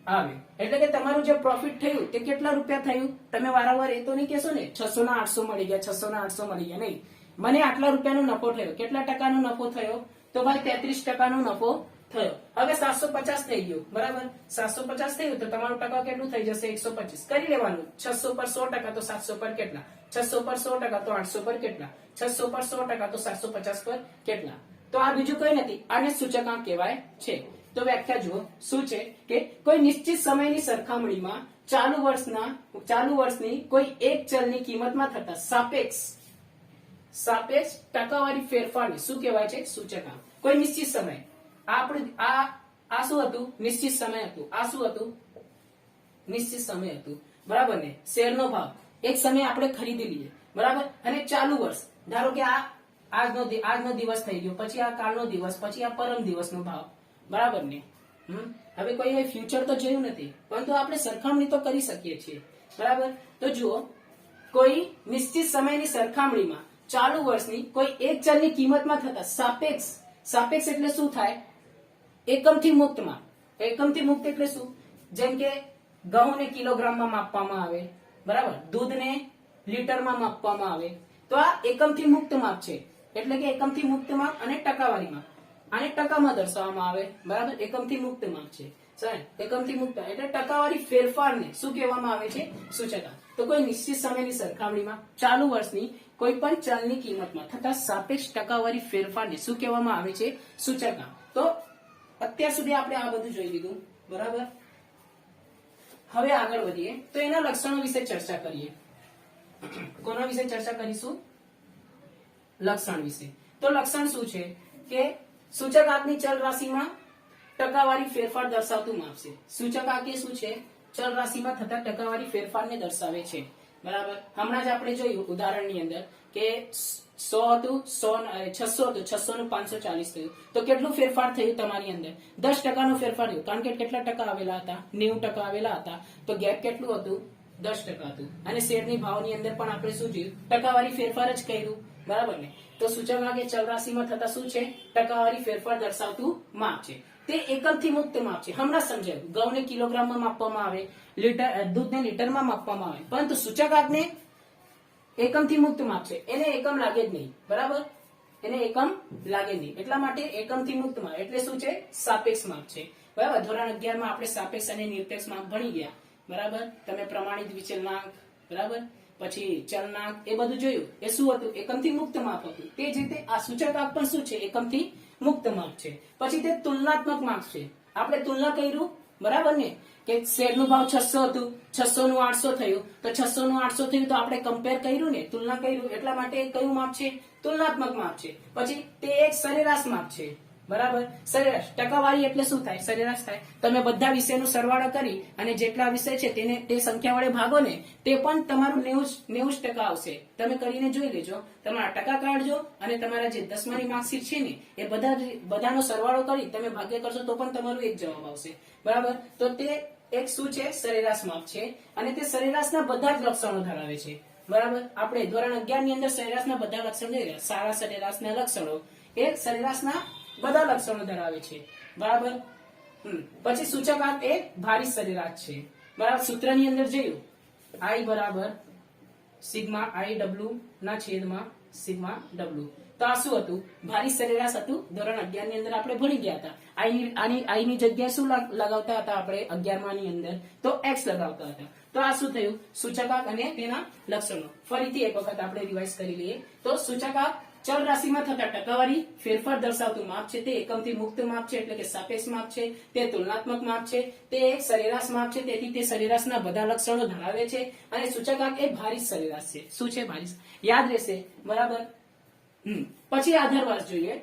આવે. એટલે કે તમારું જે પ્રોફિટ થયું તે કેટલા રૂપિયા થયું? તમે વારંવાર એ તો નહીં કહેશો ને 600 ના 800 મળી ગયા, 600 ના 800 મળી ગયા. નહીં, મને આટલા રૂપિયાનો નફો થયો. કેટલા ટકાનો નફો થયો? તો ભાઈ 33% નફો થયો. હવે 750 થઈ ગયું, બરાબર. 750 થયું તો તમારું ટકા કેટલું થઈ જશે? 125. કરી લેવાનું. 600 પર 100% તો 700 પર કેટલા? 600 પર 100% તો 800 પર કેટલા? 600 પર 100% તો 750 પર કેટલા? તો આ બીજું કઈ નથી, આને સૂચકાંક કહેવાય છે. તો વ્યાખ્યા જુઓ શું છે કે કોઈ નિશ્ચિત સમયની સરખામણીમાં ચાલુ વર્ષની કોઈ એક ચલની કિંમતમાં થતા સાપેક્ષ ટકાવારી ફેરફારને શું કહેવાય છે? સૂચકાંક. કોઈ નિશ્ચિત સમય, આ શું હતું? નિશ્ચિત સમય હતું. આ શું હતું? નિશ્ચિત સમય હતું, બરાબર ને? શેરનો ભાવ એક સમય આપણે ખરીદી લઈએ, બરાબર. અને ચાલુ વર્ષ, ધારો કે આજનો દિવસ થઈ ગયો, પછી આ કાલનો દિવસ, પછી આ પરમ દિવસનો ભાવ, બરાબર ને? હવે કોઈ ફ્યુચર તો જોયું નથી, પરંતુ આપણે સરખામણી તો કરી શકીએ છીએ, બરાબર. તો જુઓ, કોઈ નિશ્ચિત સમયની સરખામણીમાં ચાલુ વર્ષની કોઈ એક ચલની કિંમતમાં થતા સાપેક્ષ એટલે શું થાય? એકમથી મુક્તમાં. એકમથી મુક્ત એટલે શું? જેમ કે ઘઉંને કિલોગ્રામમાં માપવામાં આવે, બરાબર. દૂધને લીટરમાં માપવામાં આવે. તો આ એકમથી મુક્ત માપ છે. એટલે કે એકમથી મુક્ત માપ અને ટકાવારી માપ, આને ટકામાં દર્શાવવામાં આવે, બરાબર. એકમથી મુક્ત માપ છે. એકમથી મુક્ત એટલે ટકાવારી ફેરફારને શું કહેવામાં આવે છે? સૂચકાંક. તો કોઈ નિશ્ચિત સમયની સરખામણીમાં ચાલુ વર્ષની કોઈ પણ ચલની કિંમતમાં થતા સાપેક્ષ ટકાવારી ફેરફારને શું કહેવામાં આવે છે? સૂચકાંક. તો અત્યાર સુધી આપણે આ બધું જોઈ લીધું, બરાબર. હવે આગળ વધીએ તો એના લક્ષણો વિશે ચર્ચા કરીએ. કોના વિશે ચર્ચા કરીશું? લક્ષણ વિશે. તો લક્ષણ શું છે કે સૂચકાંકની ચલ રાશિમાં ટકાવારી ફેરફાર દર્શાવતું માપ છે. સૂચકાંક એ શું છે? ચલ રાશિમાં થતા ટકાવારી ફેરફારને દર્શાવે છે, બરાબર. હમણાં જ આપણે જોયું ઉદાહરણની અંદર કે 100 હતું, 600 હતું, 600 નું 540 થયું. તો કેટલું ફેરફાર થયું તમારી અંદર? 10% ફેરફાર થયું. કારણ કે કેટલા ટકા આવેલા હતા? 90% આવેલા હતા. તો ગેપ કેટલું હતું? 10% હતું. અને શેરની ભાવની અંદર પણ આપણે શું જોયું? ટકાવારી ફેરફાર જ કર્યું, બરાબર ને? તો સૂચકાંક એ ચલ રાશિમાં થતા શું છે? ટકાવારી ફેરફાર દર્શાવતું માપ છે. તે એકમથી મુક્ત માપ છે. હમણાં સમજાયું. ઘઉંને કિલોગ્રામમાં માપવામાં આવે, દૂધને લીટરમાં માપવામાં આવે, પરંતુ સૂચકાંકને એકમથી મુક્ત માપ છે. એને એકમ લાગે જ નહીં, બરાબર. એને એકમ લાગે નહીં. એટલા માટે એકમથી મુક્ત માપ એટલે શું છે? સાપેક્ષ માપ છે, બરાબર. ધોરણ 11 માં આપણે સાપેક્ષ અને નિરપેક્ષ માપ ભણી ગયા, બરાબર. તમે પ્રમાણિત વિચલનાંક, બરાબર, પછી ચલનાંક એ બધું જોયું. એ શું હતું? એકમથી મુક્ત માપ હતું. તે જ રીતે આ સૂચકાંક પણ શું છે? એકમથી મુક્ત માપ છે. પછી તે તુલનાત્મક માપ છે. આપણે તુલના કર્યું, બરાબર ને? કે શેરનું ભાવ 600 હતું, 600 નું 800 થયું. તો 600 નું 800 થયું તો આપણે કમ્પેર કર્યું ને, તુલના કર્યું. એટલા માટે કયું માપ છે? તુલનાત્મક માપ છે. પછી તે એક સરેરાશ માપ છે, બરાબર. સરેરાશ. ટકાવારી એટલે શું થાય? સરેરાશ થાય. તમે બધા વિષયનો સરવાળો કરી અને જેટલા વિષય છે તેને તે સંખ્યા વડે ભાગો ને, તે પણ તમારું 90% આવશે. તમે કરીને જોઈ લેજો. તમારા ટકા કાઢજો અને તમારા જે 10માની માર્કશીટ છે ને એ બધાનો સરવાળો કરી તમે ભાગ્ય કરશો તો પણ તમારું એક જવાબ આવશે, બરાબર. તો તે એક શું છે? સરેરાશ માપ છે. અને તે સરેરાશના બધા જ લક્ષણો ધરાવે છે, બરાબર. આપણે ધોરણ 11 ની અંદર સરેરાશના બધા લક્ષણો જોયા. સારા સરેરાશના લક્ષણો એ સરેરાશના બધા લક્ષણો ધરાવે છે, બરાબર. પછી સૂચકાંક એ ભારિત સરેરાશ છે, બરાબર. સૂત્રની અંદર જોયું I બરાબર સિગ્મા IW ના છેદમાં સિગ્મા W. તો આ શું હતું? ભારિત સરેરાશ હતું. ધોરણ 11 ની અંદર આપણે ભણી ગયા હતા. I ની જગ્યાએ શું લગાવતા હતા આપણે 11મા ની અંદર? તો X લગાવતા હતા. તો આ શું થયું? સૂચકાંક અને તેના લક્ષણો. ફરીથી એક વખત આપણે રિવાઇઝ કરી લઈએ. તો સૂચકાંક ચલ રાશિમાં થતા ટકાવારી ફેરફાર દર્શાવતું માપ છે. તે એકમથી મુક્ત માપ છે, એટલે કે સાપેક્ષ માપ છે. તે તુલનાત્મક માપ છે. તે એક સરેરાશ માપ છે. તેથી તે સરેરાશના બધા લક્ષણો ધરાવે છે. અને સૂચકાંક એ ભારિત સરેરાશ છે. શું છે? ભારિત. યાદ રહેશે, બરાબર. પછી આધાર વર્ષ જોઈએ.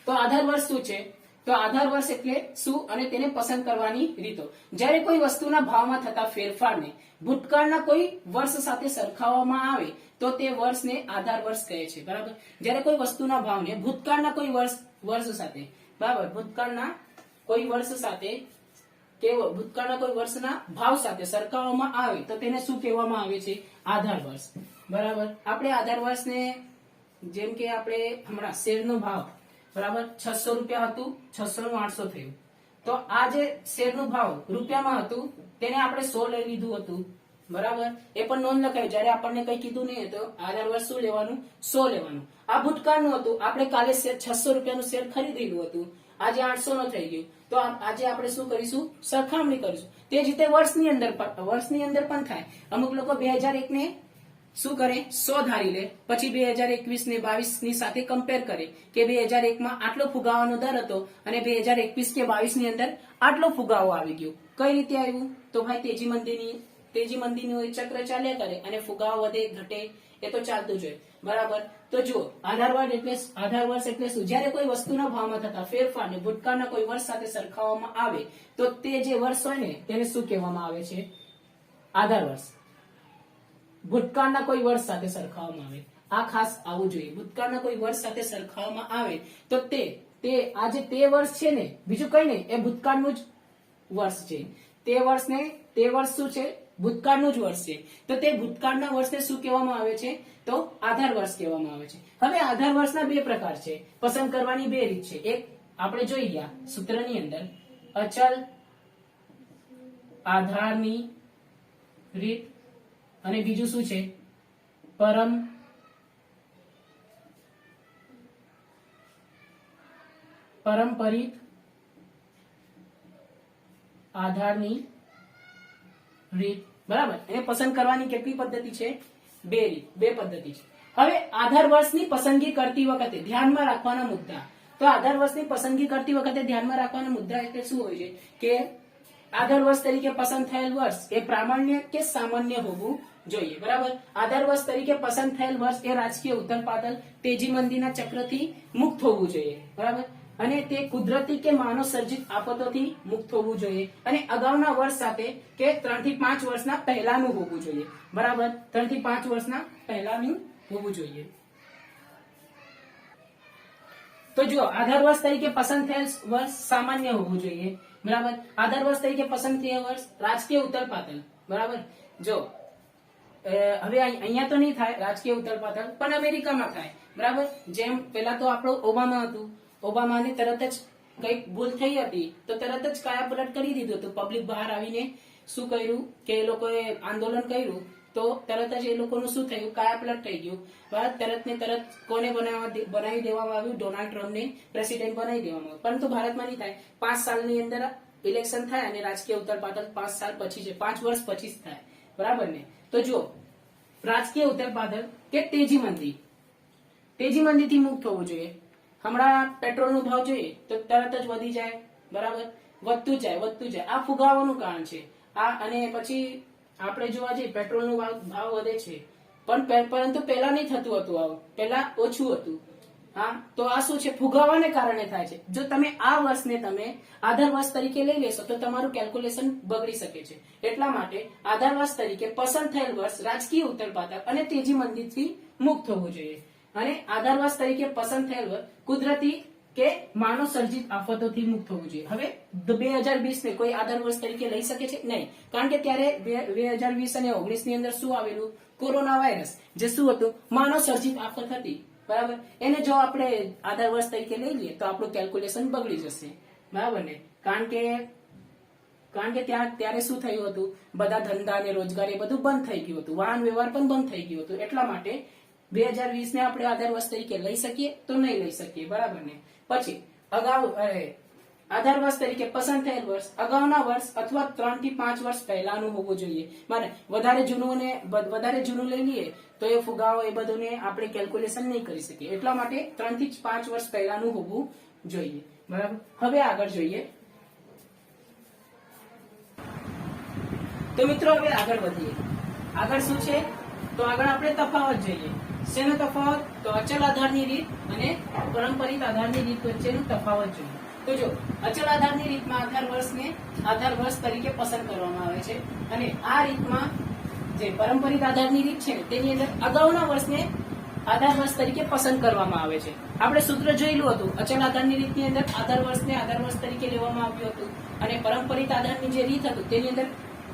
તો આધાર વર્ષ શું છે? તો આધાર વર્ષ એટલે શું અને તેને પસંદ કરવાની રીતો. જ્યારે કોઈ વસ્તુના ભાવમાં થતા ફેરફારને ભૂતકાળના કોઈ વર્ષ સાથે સરખાવવામાં આવે તો તે વર્ષને આધાર વર્ષ કહે છે, બરાબર. જ્યારે કોઈ વસ્તુના ભાવને ભૂતકાળના કોઈ વર્ષ સાથે, બરાબર, ભૂતકાળના કોઈ વર્ષ સાથે કે ભૂતકાળના કોઈ વર્ષના ભાવ સાથે સરખાવવામાં આવે તો તેને શું કહેવામાં આવે છે? આધાર વર્ષ. બરાબર. આપણે આધાર વર્ષને જેમ કે આપણે હમણાં શેરનો ભાવ બરાબર 600 રૂપિયા હતું, 600 નું 800 થયું, તો આ જે શેરનો ભાવ રૂપિયામાં હતું તેને આપણે 100 લઈ લીધું હતું. બરાબર. એ પણ નોંધ લખાય, જયારે આપણને કઈ કીધું નહીં તો આધાર વર્ષ શું લેવાનું? 100 લેવાનું. આ ભૂતકાળનું હતું, આપણે કાલે 600 રૂપિયાનું શેર ખરીદેલું હતું, આજે 800 નો થઈ ગયું, તો આજે આપણે શું કરીશું? સરખામણી કરીશું. તે જ રીતે વર્ષની અંદર પણ થાય. અમુક લોકો 2001 ને શું કરે? 100 ધારી લે, પછી 2021 ને 22 ની સાથે કમ્પેર કરે કે 2001 માં આટલો ફુગાવાનો દર હતો અને 2021 કે 22 ની અંદર આટલો ફુગાવો આવી ગયો. કઈ રીતે આવ્યું? તો ભાઈ તેજી મંદીનું ચક્ર ચાલ્યા કરે અને ફુગાવો વધે ઘટે એ તો ચાલતું જ હોય. બરાબર. તો જુઓ, આધાર વર્ષ એટલે શું? જયારે કોઈ વસ્તુના ભાવમાં થતા ફેરફારને ભૂતકાળના કોઈ વર્ષ સાથે સરખાવવામાં આવે તો તે જે વર્ષ હોય ને તેને શું કહેવામાં આવે છે? આધાર વર્ષ. ભૂતકાળના કોઈ વર્ષ સાથે સરખાવવામાં આવે, આ ખાસ આવવું જોઈએ. ભૂતકાળના કોઈ વર્ષ સાથે સરખાવવામાં આવે તો તે આજે તે વર્ષ છે ને, બીજું કઈ નહીં, એ ભૂતકાળનું જ વર્ષ છે. તે વર્ષ શું છે? ભૂતકાળનું જ વર્ષ છે. તો તે ભૂતકાળના વર્ષને શું કહેવામાં આવે છે? તો આધાર વર્ષ કહેવામાં આવે છે. હવે આધાર વર્ષના બે પ્રકાર છે, પસંદ કરવાની બે રીત છે. એક આપણે જોઈ ગયા સૂત્રની અંદર, અચલ આધારની રીત, અને બીજું શું છે? પારંપરિક આધારની રીત. બરાબર. એને પસંદ કરવાની કેટલી પદ્ધતિ છે? બે પદ્ધતિ છે. હવે આધાર વર્ષની પસંદગી કરતી વખતે ધ્યાનમાં રાખવાના મુદ્દા. તો આધાર વર્ષની પસંદગી કરતી વખતે ધ્યાનમાં રાખવાના મુદ્દા એટલે શું હોય છે કે આધાર વર્ષ તરીકે પસંદ થયેલ વર્ષ એ પ્રામાણ્ય કે સામાન્ય હોવું જોઈએ. બરાબર. આધાર વર્ષ તરીકે પસંદ થયેલ વર્ષ એ રાજકીય ઉથલપાથલ, તેજી મંદીના ચક્રથી મુક્ત હોવું જોઈએ. બરાબર. અને તે કુદરતી કે માનવ સર્જિત આફતોથી મુક્ત હોવું જોઈએ, અને અગાઉના વર્ષ સાથે કે 3 થી 5 વર્ષના પહેલાનું હોવું જોઈએ. બરાબર. 3 થી 5 વર્ષના પહેલાનું હોવું જોઈએ. તો જો આધાર વર્ષ તરીકે પસંદ થયેલ વર્ષ સામાન્ય હોવું જોઈએ. બરાબર. આધાર વર્ષ તરીકે પસંદ થયેલ વર્ષ રાજકીય ઉથલપાથલ. બરાબર. જો હવે અહીંયા તો નહીં થાય રાજકીય ઉથલપાથલ, પણ અમેરિકામાં થાય. બરાબર. જેમ પેલા તો આપણું ઓબામા હતું, ઓબામાને તરત જ કઈક ભૂલ થઈ હતી તો તરત જ કાયાપલટ કરી દીધું હતું. પબ્લિક બહાર આવીને શું કર્યું કે એ લોકોએ આંદોલન કર્યું તો તરત જ એ લોકોનું શું થયું? કાયાપલટ થઈ ગયું. બરાબર. તરત ને તરત કોને બનાવી દેવામાં આવ્યું? ડોનાલ્ડ ટ્રમ્પને પ્રેસિડેન્ટ બનાવી દેવામાં આવ્યું. પરંતુ ભારતમાં નહીં થાય. 5 સાલની અંદર ઇલેક્શન થાય અને રાજકીય ઉથલપાથલ 5 સાલ પછી છે, 5 વર્ષ પછી જ થાય. બરાબર ને? તો જો રાજકીય ઉથલપાથલ કે તેજી મંદીથી મુક્ત હોવું જોઈએ. હમણાં પેટ્રોલનો ભાવ જોઈએ તો તરત જ વધી જાય. બરાબર. વધતું જાય. આ ફુગાવાનું કારણ છે. આ અને પછી આપણે જોવા જઈએ પેટ્રોલનો ભાવ વધે છે, પણ પરંતુ પહેલા નહીં થતું હતું, આવું પહેલા ઓછું હતું. હા, તો આ શું છે? ફુગાવાને કારણે થાય છે. જો તમે આ વર્ષને તમે આધાર વર્ષ તરીકે લઈ લેશો તો તમારું કેલ્ક્યુલેશન બગડી શકે છે. એટલા માટે આધાર વર્ષ તરીકે પસંદ થયેલ વર્ષ રાજકીય ઉથલપાથલ અને તેજી મંદીથી મુક્ત હોવું જોઈએ. અને આધાર વર્ષ તરીકે પસંદ થયેલ વર્ષ કુદરતી કે માનવ સર્જિત આફતોથી મુક્ત હોવું જોઈએ. હવે 2020 ને કોઈ આધાર વર્ષ તરીકે લઈ શકે છે? નહીં, કારણ કે ત્યારે 2020 અને 19 ની અંદર શું આવેલું? કોરોના વાયરસ, જે શું હતું? માનવ સર્જિત આફત હતી. બરાબર. એને જો આપણે આધાર વર્ષ તરીકે લઈ લઈએ તો આપણું કેલ્ક્યુલેશન બગડી જશે. બરાબર ને? કારણ કે ત્યારે શું થયું હતું? બધા ધંધા અને રોજગાર એ બધું બંધ થઈ ગયું હતું, વાહન વ્યવહાર પણ બંધ થઈ ગયું હતું. એટલા માટે 2020 ને આપણે આધાર વર્ષ તરીકે લઈ શકીએ તો નહીં લઈ શકીએ. બરાબર ને? પછી આધાર વર્ષ તરીકે પસંદ થયેલ વર્ષ અગાઉના વર્ષ અથવા 3 થી 5 વર્ષ પહેલાનું હોવું જોઈએ. માને વધારે જૂનું લઈ લઈએ તો એ ફુગાવો એ બધું આપણે કેલ્ક્યુલેશન નહીં કરી શકીએ. એટલા માટે 3 થી 5 વર્ષ પહેલાનું હોવું જોઈએ. બરાબર. હવે આગળ જોઈએ. તો મિત્રો હવે આગળ વધીએ. આગળ શું છે? તો આગળ આપણે તફાવત જોઈએ. શેનો તફાવત? તો અચલ આધારની રીત અને પારંપરિક આધારની રીત વચ્ચેનો તફાવત જોઈએ. તો જો અચલ આધારની રીતમાં આધાર વર્ષને આધાર વર્ષ તરીકે પસંદ કરવામાં આવે છે, અને આ રીતમાં જે પારંપરિક આધારની રીત છે તેની અંદર અગાઉના વર્ષને આધાર વર્ષ તરીકે પસંદ કરવામાં આવે છે. આપણે સૂત્ર જોયેલું હતું, અચલ આધારની રીતની અંદર આધાર વર્ષ તરીકે લેવામાં આવ્યું હતું, અને પરંપરિત આધારની જે રીત હતું તેની અંદર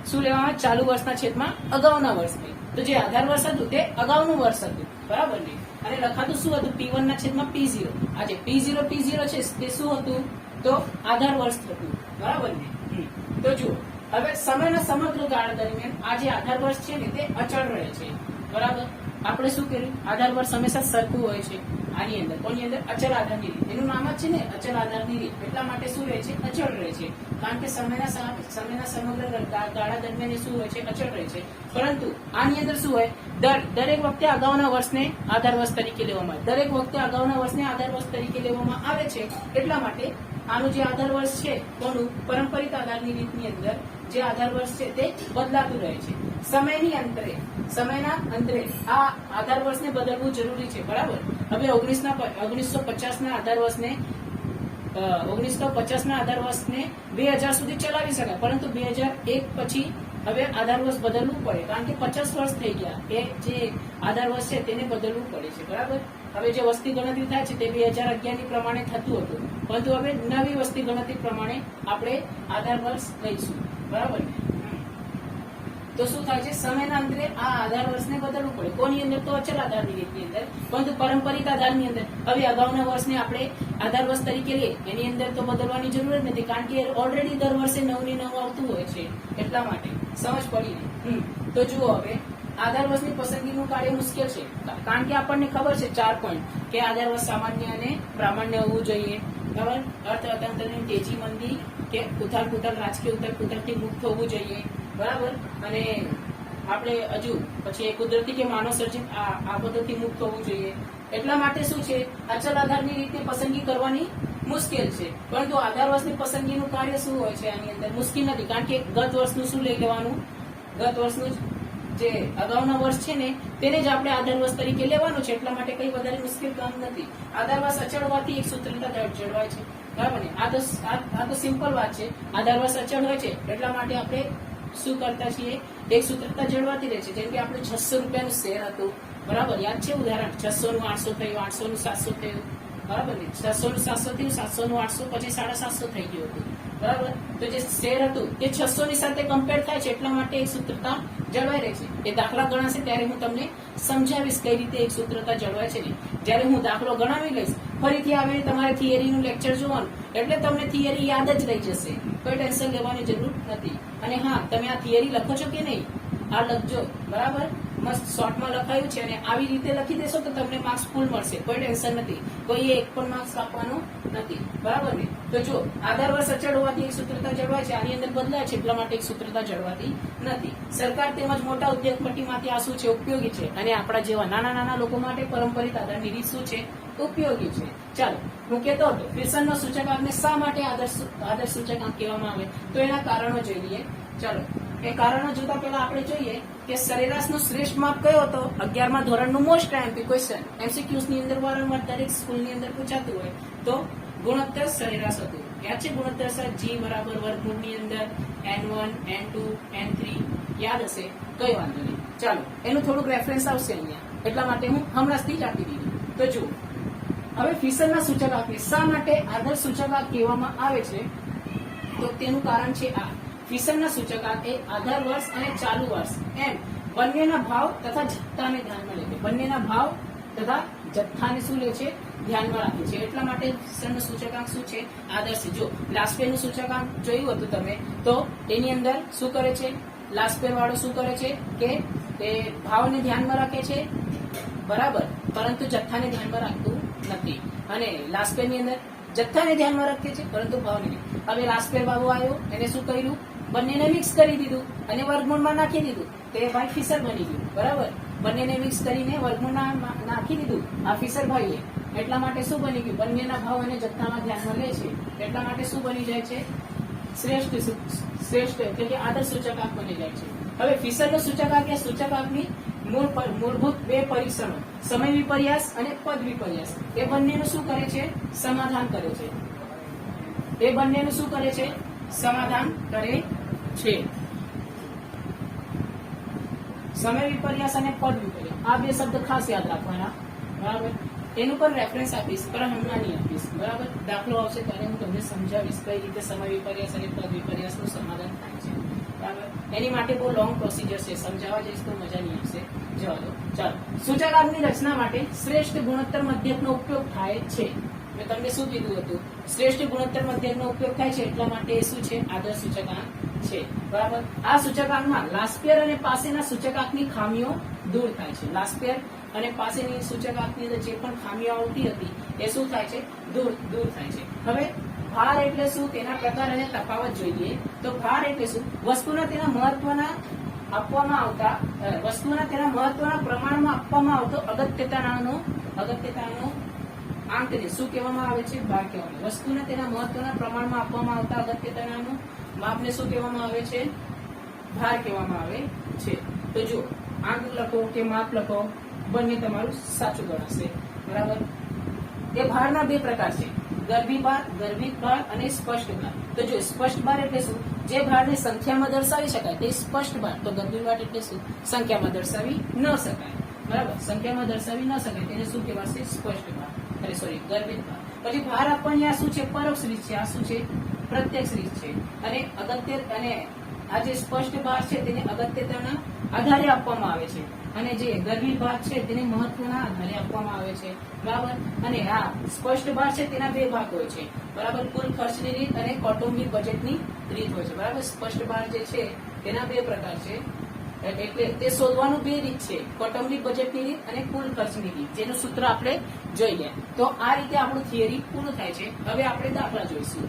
શું લેવામાં, ચાલુ વર્ષના છેદમાં અગાઉના વર્ષને. તો જે આધાર વર્ષ હતું તે અગાઉનું વર્ષ હતું, બરાબર ને. અને લખાતું શું હતું, P1 ના છેદમાં P0. આ જે P0 છે તે શું હતું, તો આધાર વર્ષ હતું, બરાબર ને. તો જુઓ, હવે સમયના સમગ્ર ગાળા દરમિયાન આ જે આધાર વર્ષ છે ને તે અચળ રહે છે, બરાબર. આપણે શું કર્યું, આધાર વર્ષ હંમેશા સરખું હોય છે. આની અંદર કોની અંદર, અચલ આધારની રીત, એનું નામ જ છે ને અચલ આધારની રીત. એટલા માટે શું રહે છે, અચળ રહે છે. કારણ કે સમયના સમગ્ર ગાળા દરમિયાન એ શું હોય છે, અચળ રહે છે. પરંતુ આની અંદર શું હોય, દરેક વખતે અગાઉના વર્ષને આધાર વર્ષ તરીકે લેવામાં આવે. દરેક વખતે અગાઉના વર્ષને આધાર વર્ષ તરીકે લેવામાં આવે છે. એટલા માટે આનું જે આધાર વર્ષ છે, કોનું, પરંપરિત આધારની રીતની અંદર જે આધાર વર્ષ છે તે બદલાતું રહે છે. સમયના અંતરે આ આધાર વર્ષને બદલવું જરૂરી છે, બરાબર. હવે 1950 ના આધાર વર્ષને 2000 સુધી ચલાવી શકાય, પરંતુ 2001 પછી હવે આધાર વર્ષ બદલવું પડે, કારણ કે 50 વર્ષ થઈ ગયા. એ જે આધાર વર્ષ છે તેને બદલવું પડે છે, બરાબર. હવે જે વસ્તી ગણતરી થાય છે તે 2011 ની પ્રમાણે થતું હતું, પરંતુ હવે નવી વસ્તી ગણતરી પ્રમાણે આપણે આધાર વર્ષ લઈશું, બરાબર ને. તો શું થાય છે, સમયના અંતરે આ આધાર વર્ષને બદલવું પડે. કોની અંદર, તો અચલ આધારની રીતની અંદર. પરંતુ પરંપરિત આધારની અંદર હવે અગાઉના વર્ષને આપણે આધાર વર્ષ તરીકે લઈએ, એની અંદર તો બદલવાની જરૂર જ નથી, કારણ કે ઓલરેડી દર વર્ષે 9 ની 9 આવતું હોય છે. એટલા માટે સમજ પડી ને. તો જુઓ, હવે આધાર વર્ષની પસંદગીનું કાર્ય મુશ્કેલ છે, કારણ કે આપણને ખબર છે 4 પોઈન્ટ, કે આધાર વર્ષ સામાન્ય અને પ્રામાણ્ય હોવું જોઈએ, બરાબર. અર્થતંત્રની તેજી મંદી કે ઉથાલ રાજકીય ઉથલ-પુથલથી મુક્ત હોવું જોઈએ, બરાબર. અને આપણે હજુ પછી કુદરતી કે માનવ સર્જિત આફતોથી મુક્ત હોવું જોઈએ. એટલા માટે શું છે, અચલ આધારની રીતે પસંદગી કરવાની મુશ્કેલ છે. પરંતુ આધાર વર્ષની પસંદગીનું કાર્ય શું હોય છે, આની અંદર મુશ્કેલ નથી, કારણ કે ગત વર્ષનું શું લઈ લેવાનું, ગત વર્ષનું જે અગાઉના વર્ષ છે ને તેને જ આપણે આધાર વર્ષ તરીકે લેવાનું છે. એટલા માટે કઈ વધારે મુશ્કેલ કામ નથી. આધાર વર્ષ અચળ હોવાથી એક સૂત્રતા જળવાય છે, બરાબર ને. આ તો સિમ્પલ વાત છે. આધાર વર્ષ અચળ હોય છે એટલા માટે આપણે શું કરતા છીએ, એક સૂત્રતા જળવાતી રહે છે. જેમ કે આપણે 600 રૂપિયાનું શેર હતું, બરાબર, યાદ છે ઉદાહરણ, 600 નું 800 થયું, 800 નું 700 થયું, બરાબર ને. 600 નું 700 થયું, 700 નું 800, પછી 750 થઈ ગયું હતું, બરાબર. તો જે શેર હતું તે 600 ની સાથે કમ્પેર થાય છે, એટલા માટે એક સૂત્રતા જળવાઈ રહે છે. એ દાખલા ગણાશે ત્યારે હું તમને સમજાવીશ કઈ રીતે એક સૂત્રતા જળવાય છે ને. જ્યારે હું દાખલો ગણાવી લઈશ, ફરીથી આવે તમારે થિયરીનું લેક્ચર જોવાનું, એટલે તમને થિયરી યાદ જ રહી જશે, કોઈ ટેન્શન લેવાની જરૂર નથી. અને હા, તમે આ થિયરી લખો છો કે નહીં, આ લખજો, બરાબર. મસ્ત શોર્ટમાં લખાયું છે, અને આવી રીતે લખી દેશો તો તમને માર્ક્સ ફૂલ મળશે, કોઈ ટેન્શન નથી. કોઈએ એક પણ માર્ક્સ આપવાનો નથી, બરાબર ને. તો જો આધાર વર્ષ અચળ હોવાથી એક સૂત્રતા જળવાય છે, આની અંદર બદલાય છે, એટલા માટે એક સૂત્રતા જળવાતી નથી. સરકાર તેમજ મોટા ઉદ્યોગપતિમાંથી આ શું છે, ઉપયોગી છે, અને આપણા જેવા નાના લોકો માટે પરંપરિત આધારની રીત શું છે, ઉપયોગી છે. ચાલો, હું કહેતો હતો ફિશરનો સૂચકાંકને શા માટે આદર્શ સૂચકાંક કહેવામાં આવે, તો એના કારણો જોઈ લઈએ. ચાલો, એ કારણો જોતા પહેલા આપણે જોઈએ કે સરેરાશનો શ્રેષ્ઠ માપ કયો હતો. 11મા ધોરણનું મોસ્ટ આઈએમપી ક્વેશ્ચન, એમસીક્યુઝ ની અંદર વારંવાર દરેક સ્કૂલની અંદર પૂછાતું હોય, તો ગુણોત્તર સરેરાશ હતું. યાદ છે ગુણોત્તર સર, જી બરાબર વર્ગમૂળની અંદર n1 n2 n3, યાદ હશે, કઈ વાંધો નહીં. ચાલો, એનું થોડુંક રેફરન્સ આવશે અહીંયા, એટલા માટે હું હમણાં જ આપી દીધું. તો જુઓ, હવે ફિશરના સૂચકાંકને શા માટે આદર્શ સૂચકાંક કહેવામાં આવે છે, તો તેનું કારણ છે આ. ફિશરના સૂચકાંક એ આધાર વર્ષ અને ચાલુ વર્ષ એમ બંનેના ભાવ તથા જથ્થાને ધ્યાનમાં લે છે. બંનેના ભાવ તથા જથ્થાને શું લે છે, ધ્યાનમાં રાખે છે. એટલા માટે ફિશરનો સૂચકાંક શું છે, આદર્શ છે. જો લાસ્પેરનું સૂચકાંક જોયું હતું તમે, તો એની અંદર શું કરે છે, લાસ્પેર વાળો શું કરે છે કે તે ભાવને ધ્યાનમાં રાખે છે, બરાબર, પરંતુ જથ્થાને ધ્યાનમાં રાખતું નથી. અને લાસ્પેરની અંદર જથ્થાને ધ્યાનમાં રાખે છે, પરંતુ ભાવને નહીં. હવે લાસ્પેર બાબુ આવ્યો, એને શું કર્યું, બંનેને મિક્સ કરી દીધું અને વર્ગમૂળમાં નાખી દીધું, તે ભાઈ ફિશર બની ગયું, બરાબર. બંનેને મિક્સ કરીને વર્ગમૂળમાં નાખી દીધું આ ફિશર ભાઈએ. એટલા માટે શું બની ગયું, બંનેના ભાવ અને જથ્થામાં ધ્યાનમાં લે છે, એટલા માટે શું બની જાય છે, શ્રેષ્ઠ એટલે કે આદર્શ સૂચકાંક બની જાય છે. હવે ફિશરનો સૂચકાંક એ સૂચકાંકની મૂળભૂત બે પરીક્ષણો, સમય વિપર્યાસ અને પદ વિપર્યાસ, એ બંનેનું શું કરે છે, સમાધાન કરે છે. એ બંનેનું શું કરે છે, સમાધાન કરે છે. સમય વિપર્યાસ અને પદ વિપર્યાસ, આ બે શબ્દ ખાસ યાદ રાખવાના. બરાબર. એનું પણ રેફરન્સ આપીશ પણ હમણાં નહીં આપીશ. બરાબર. દાખલો આવશે ત્યારે હું તમને સમજાવીશ કઈ રીતે સમય વિપર્યાસ અને પદ વિપર્યાસનું સમાધાન થાય છે. બરાબર. એની માટે બહુ લોંગ પ્રોસિજર છે, સમજાવવા જઈશ તો મજા નહીં આવશે. જવા દો. ચાલો, સૂચકાંકની રચના માટે શ્રેષ્ઠ ગુણોત્તર મધ્યકનો ઉપયોગ થાય છે. મેં તમને શું કીધું હતું? શ્રેષ્ઠ ગુણોત્તર મધ્યકનો ઉપયોગ થાય છે એટલા માટે એ શું છે? આદર્શ સૂચકાંક છે. બરાબર. આ સૂચકાંકમાં લાસ્પિયર અને પાસેના સૂચકાંકની ખામીઓ દૂર થાય છે. લાસ્પિયર અને પાસેની સૂચકાંકની અંદર જે પણ ખામીઓ આવતી હતી એ શું થાય છે? દૂર થાય છે. હવે ભાર એટલે શું? તેના પ્રકાર અને તફાવત જોઈએ તો ભાર એટલે શું? વસ્તુના તેના મહત્વના આપવામાં આવતા વસ્તુના તેના મહત્વના પ્રમાણમાં આપવામાં આવતો અગત્યતાનો આંકને શું કહેવામાં આવે છે? ભાર કહેવામાં આવે. વસ્તુને તેના મહત્વના પ્રમાણમાં આપવામાં આવતા અગત્યતાનું માપને શું કહેવામાં આવે છે? ભાર કહેવામાં આવે છે. તો જો આંક લખો કે માપ લખો, બંને તમારું સાચું ગણાશે. બરાબર. એ ભારના બે પ્રકાર છે, ગર્ભિત ભાર અને સ્પષ્ટ ભાર. તો જો સ્પષ્ટ ભાર એટલે શું? જે ભારને સંખ્યામાં દર્શાવી શકાય તે સ્પષ્ટ ભાર. તો ગર્ભિત ભાર એટલે શું? સંખ્યામાં દર્શાવી ન શકાય. બરાબર. સંખ્યામાં દર્શાવી ન શકાય તેને શું કહેવાશે? સ્પષ્ટ ભાર. ગર્ભિત ભાર. પછી ભાર આપવાની આ શું છે? પરોક્ષ રીત છે. આ શું છે? પ્રત્યક્ષ રીત છે. અને આ જે સ્પષ્ટ ભાર છે તેને અગત્યતાના આધારે આપવામાં આવે છે અને જે ગર્ભિત ભાર છે તેને મહત્વના આધારે આપવામાં આવે છે. બરાબર. અને આ સ્પષ્ટ ભાર છે તેના બે ભાગ હોય છે. બરાબર. કુલ ખર્ચની રીત અને કૌટુંબિક બજેટની રીત હોય છે. બરાબર. સ્પષ્ટ ભાર જે છે તેના બે પ્રકાર છે, એટલે તે શોધવાનું બે રીત છે, કૌટુંબિક બજેટની રીત અને કુલ ખર્ચની રીત, જેનું સૂત્ર આપણે જોઈ લે. તો આ રીતે આપણું થિયરી પૂરું થાય છે. હવે આપણે દાખલા જોઈશું.